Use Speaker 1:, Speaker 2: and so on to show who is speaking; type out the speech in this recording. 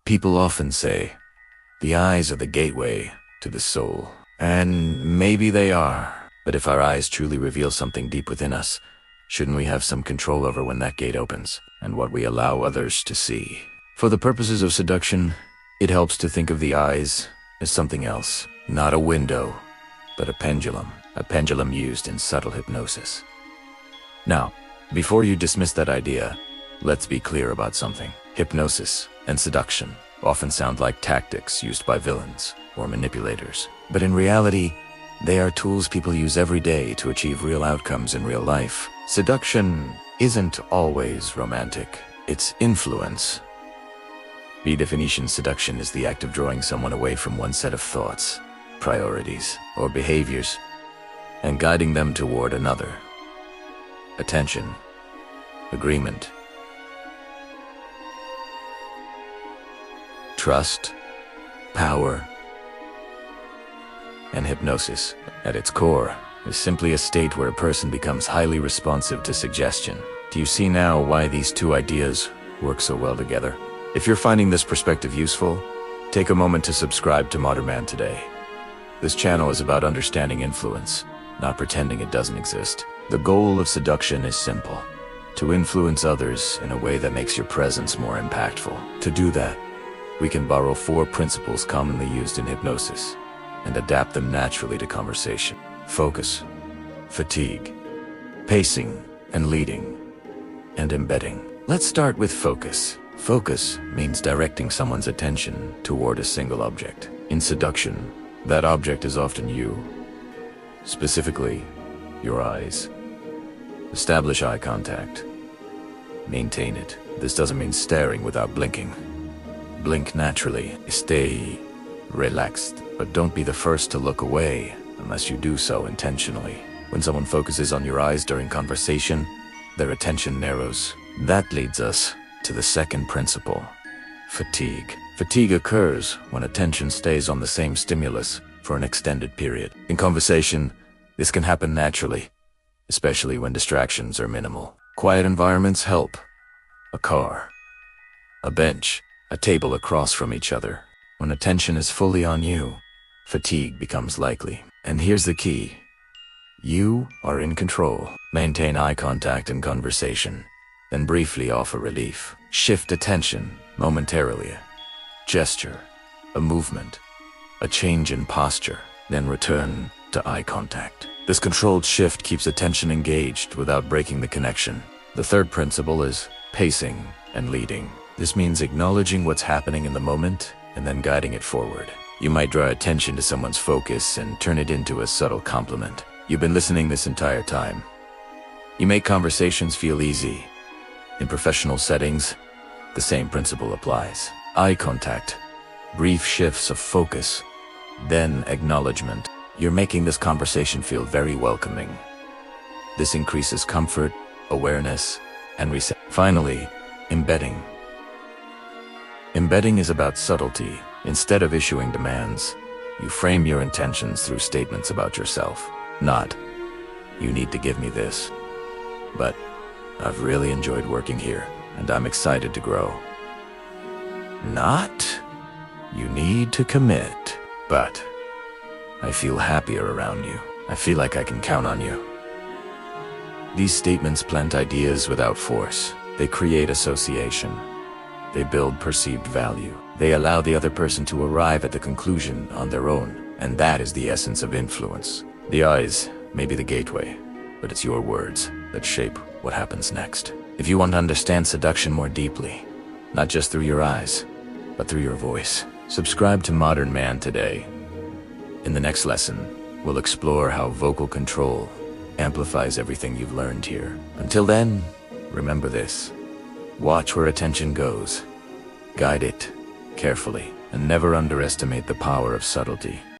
Speaker 1: People often say, the eyes are the gateway to the soul. And maybe they are. But if our eyes truly reveal something deep within us, shouldn't we have some control over when that gate opens and what we allow others to see? For the purposes of seduction, it helps to think of the eyes as something else. Not a window, but a pendulum used in subtle hypnosis. Now, before you dismiss that idea, let's be clear about something. Hypnosis and seduction often sound like tactics used by villains or manipulators. But in reality, they are tools people use every day to achieve real outcomes in real life. Seduction isn't always romantic. It's influence. By definition, seduction is the act of drawing someone away from one set of thoughts, priorities, or behaviors, and guiding them toward another. Attention, agreement, trust, power, and hypnosis, at its core, is simply a state where a person becomes highly responsive to suggestion. Do you see now why these two ideas work so well together? If you're finding this perspective useful, take a moment to subscribe to Modern Man today. This channel is about understanding influence, not pretending it doesn't exist. The goal of seduction is simple: to influence others in a way that makes your presence more impactful. To do that, we can borrow 4 principles commonly used in hypnosis and adapt them naturally to conversation: focus, fatigue, pacing, and leading, and embedding. Let's start with focus. Focus means directing someone's attention toward a single object. In seduction, that object is often you. Specifically, your eyes. Establish eye contact. Maintain it. This doesn't mean staring without blinking. Blink naturally. Stay relaxed, but don't be the first to look away unless you do so intentionally. When someone focuses on your eyes during conversation, their attention narrows. That leads us to the second principle: fatigue. Fatigue occurs when attention stays on the same stimulus for an extended period. In conversation, this can happen naturally, especially when distractions are minimal. Quiet environments help. A car, a bench, a table across from each other. When attention is fully on you, fatigue becomes likely. And here's the key: you are in control. Maintain eye contact in conversation, then briefly offer relief. Shift attention momentarily. A gesture, a movement, a change in posture, then return to eye contact. This controlled shift keeps attention engaged without breaking the connection. The third principle is pacing and leading. This means acknowledging what's happening in the moment and then guiding it forward. You might draw attention to someone's focus and turn it into a subtle compliment. You've been listening this entire time. You make conversations feel easy. In professional settings, the same principle applies. Eye contact, brief shifts of focus, then acknowledgement. You're making this conversation feel very welcoming. This increases comfort, awareness, and reset. Finally, embedding. Embedding is about subtlety. Instead of issuing demands, you frame your intentions through statements about yourself. Not, "You need to give me this," but, "I've really enjoyed working here, and I'm excited to grow." Not, "You need to commit," but, "I feel happier around you. I feel like I can count on you." These statements plant ideas without force. They create association. They build perceived value. They allow the other person to arrive at the conclusion on their own. And that is the essence of influence. The eyes may be the gateway, but it's your words that shape what happens next. If you want to understand seduction more deeply, not just through your eyes, but through your voice, subscribe to Modern Man today. In the next lesson, we'll explore how vocal control amplifies everything you've learned here. Until then, remember this: watch where attention goes, guide it carefully, and never underestimate the power of subtlety.